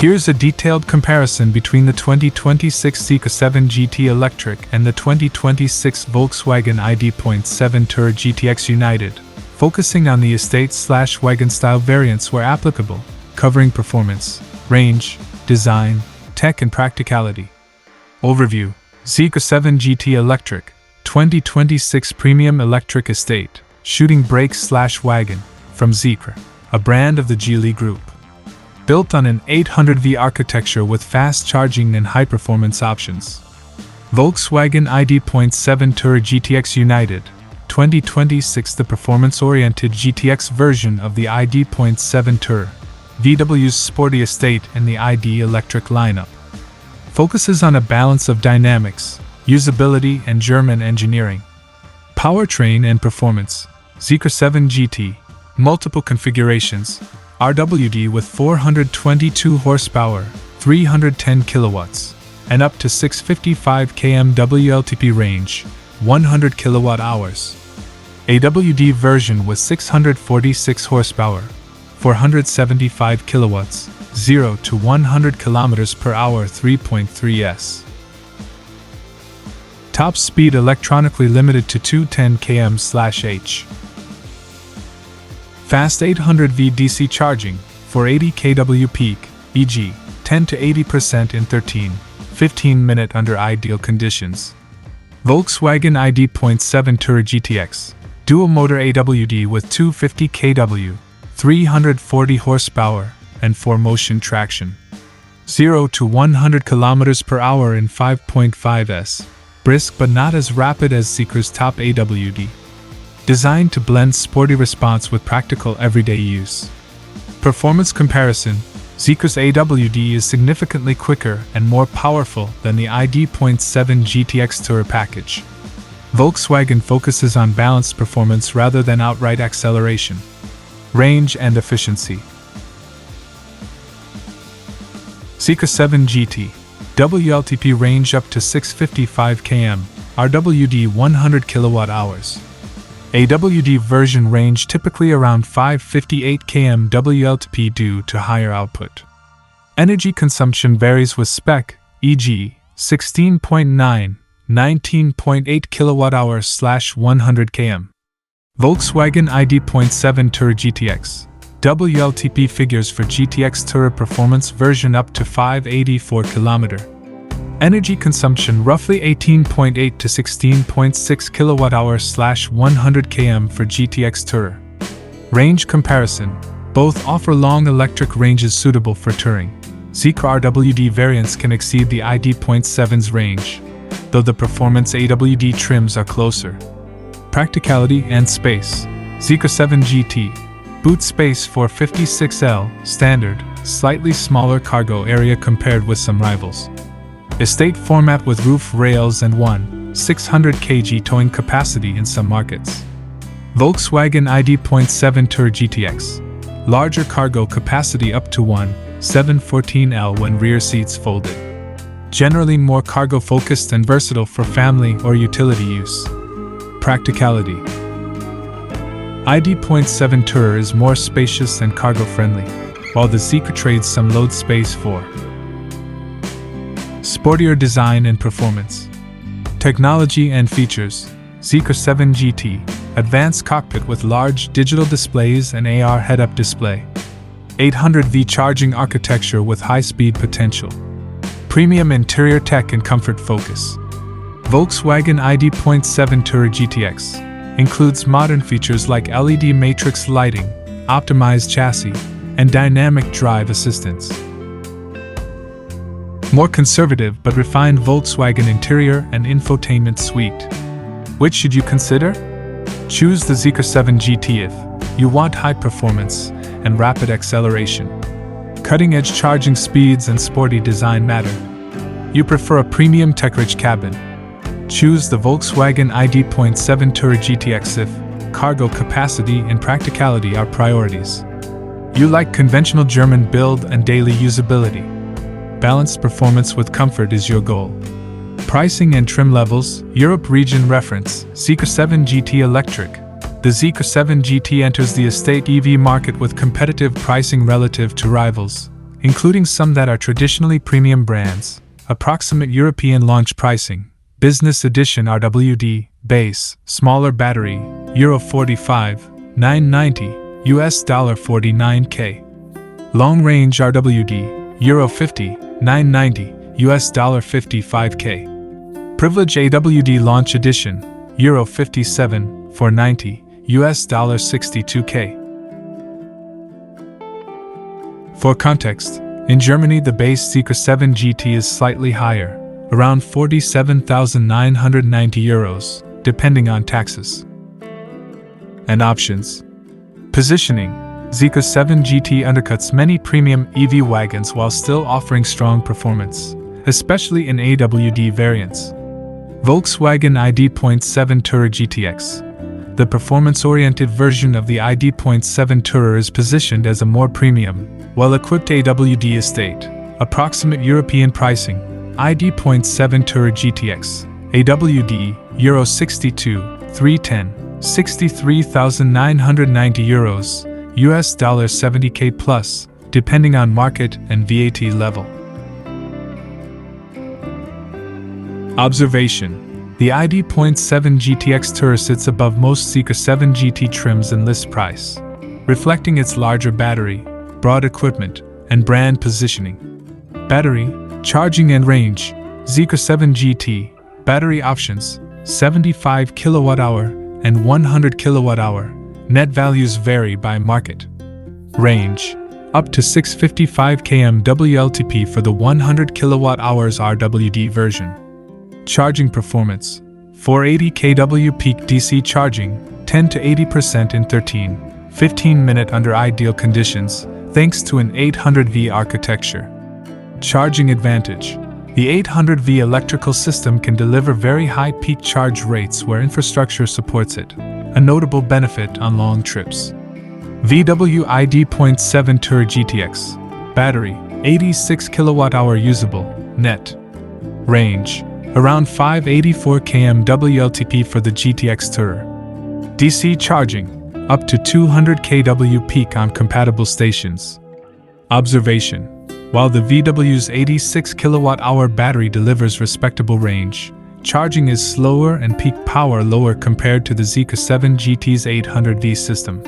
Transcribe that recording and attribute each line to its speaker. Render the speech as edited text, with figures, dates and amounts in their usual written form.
Speaker 1: Here's a detailed comparison between the 2026 Zeekr 7GT Electric and the 2026 Volkswagen ID.7 Tourer GTX United, focusing on the estate/wagon-style variants where applicable, covering performance, range, design, tech and practicality. Overview: Zeekr 7GT Electric, 2026 Premium Electric Estate, shooting brake/wagon, from Zeekr, a brand of the Geely Group. Built on an 800V architecture with fast charging and high-performance options. Volkswagen ID.7 Tourer GTX United, 2026 the performance-oriented GTX version of the ID.7 Tourer, VW's sporty estate in the ID electric lineup. Focuses on a balance of dynamics, usability and German engineering. Powertrain and performance: Zeekr 7GT, multiple configurations, RWD with 422 horsepower, 310 kilowatts, and up to 655 km WLTP range, 100 kilowatt hours. AWD version with 646 horsepower, 475 kilowatts, 0 to 100 km per hour 3.3s. Top speed electronically limited to 210 km/h. Fast 800V DC charging, for 80 kW peak, e.g., 10 to 80% in 13-15 minute under ideal conditions. Volkswagen ID.7 Tourer GTX, dual motor AWD with 250 kW, 340 horsepower, and 4-motion traction. 0 to 100 km per hour in 5.5s, brisk but not as rapid as Zeekr's top AWD. Designed to blend sporty response with practical everyday use. Performance comparison: Zeekr's AWD is significantly quicker and more powerful than the ID.7 GTX Tourer package. Volkswagen focuses on balanced performance rather than outright acceleration. Range and efficiency. Zeekr 7GT, WLTP range up to 655 km, RWD 100 kWh. AWD version range typically around 558 km WLTP due to higher output. Energy consumption varies with spec, e.g., 16.9, 19.8 kWh/100 km. Volkswagen ID.7 Tourer GTX, WLTP figures for GTX Tourer performance version up to 584 km. Energy consumption roughly 18.8 to 16.6 kWh/100 km for GTX Tourer. Range comparison: both offer long electric ranges suitable for touring. Zeekr RWD variants can exceed the ID.7's range, though the performance AWD trims are closer. Practicality and space: Zeekr 7GT, boot space for 56L, standard, slightly smaller cargo area compared with some rivals. Estate format with roof rails and 600 kg towing capacity in some markets. Volkswagen ID.7 Tourer GTX, larger cargo capacity up to 714L when rear seats folded. Generally more cargo focused and versatile for family or utility use. Practicality: ID.7 Tourer is more spacious and cargo friendly, while the Zeekr trades some load space for sportier design and performance. Technology and features: Zeekr 7GT, advanced cockpit with large digital displays and AR head-up display. 800V charging architecture with high-speed potential. Premium interior tech and comfort focus. Volkswagen ID.7 Tourer GTX includes modern features like LED matrix lighting, optimized chassis, and dynamic drive assistance. More conservative but refined Volkswagen interior and infotainment suite. Which should you consider? Choose the Zeekr 7GT if you want high performance and rapid acceleration. Cutting-edge charging speeds and sporty design matter. You prefer a premium tech-rich cabin. Choose the Volkswagen ID.7 Tourer GTX if cargo capacity and practicality are priorities. You like conventional German build and daily usability. Balanced performance with comfort is your goal. Pricing and trim levels: Europe region reference, Zeekr 7GT Electric. The Zeekr 7GT enters the estate EV market with competitive pricing relative to rivals, including some that are traditionally premium brands. Approximate European launch pricing. Business Edition RWD, base, smaller battery, Euro 45, 990, US $49K. Long Range RWD, Euro 50, 990, US $55K. Privilege AWD Launch Edition, Euro 57, 490, US $62K. For context, in Germany the base Zeekr 7GT is slightly higher, around 47,990 euros, depending on taxes and options. Positioning. Zeekr 7GT undercuts many premium EV wagons while still offering strong performance, especially in AWD variants. Volkswagen ID.7 Tourer GTX. The performance-oriented version of the ID.7 Tourer is positioned as a more premium, well-equipped AWD estate. Approximate European pricing. ID.7 Tourer GTX, AWD, Euro 62, 310, 63,990 euros, US $70K plus, depending on market and VAT level. Observation. The ID.7 GTX Tourer sits above most Zeekr 7 GT trims in list price, reflecting its larger battery, broad equipment, and brand positioning. Battery, charging and range. Zeekr 7 GT, battery options, 75 kWh and 100 kWh. Net values vary by market. Range, up to 655 km WLTP for the 100 kWh RWD version. Charging performance, 480 kW peak DC charging, 10 to 80% in 13-15 minute under ideal conditions, thanks to an 800V architecture. Charging advantage. The 800V electrical system can deliver very high peak charge rates where infrastructure supports it, a notable benefit on long trips. VW ID.7 Tourer GTX. Battery, 86 kWh usable, net. Range, around 584 km WLTP for the GTX Tourer. DC charging, up to 200 kW peak on compatible stations. Observation. While the VW's 86 kWh battery delivers respectable range, charging is slower and peak power lower compared to the Zeekr 7 GT's 800V system.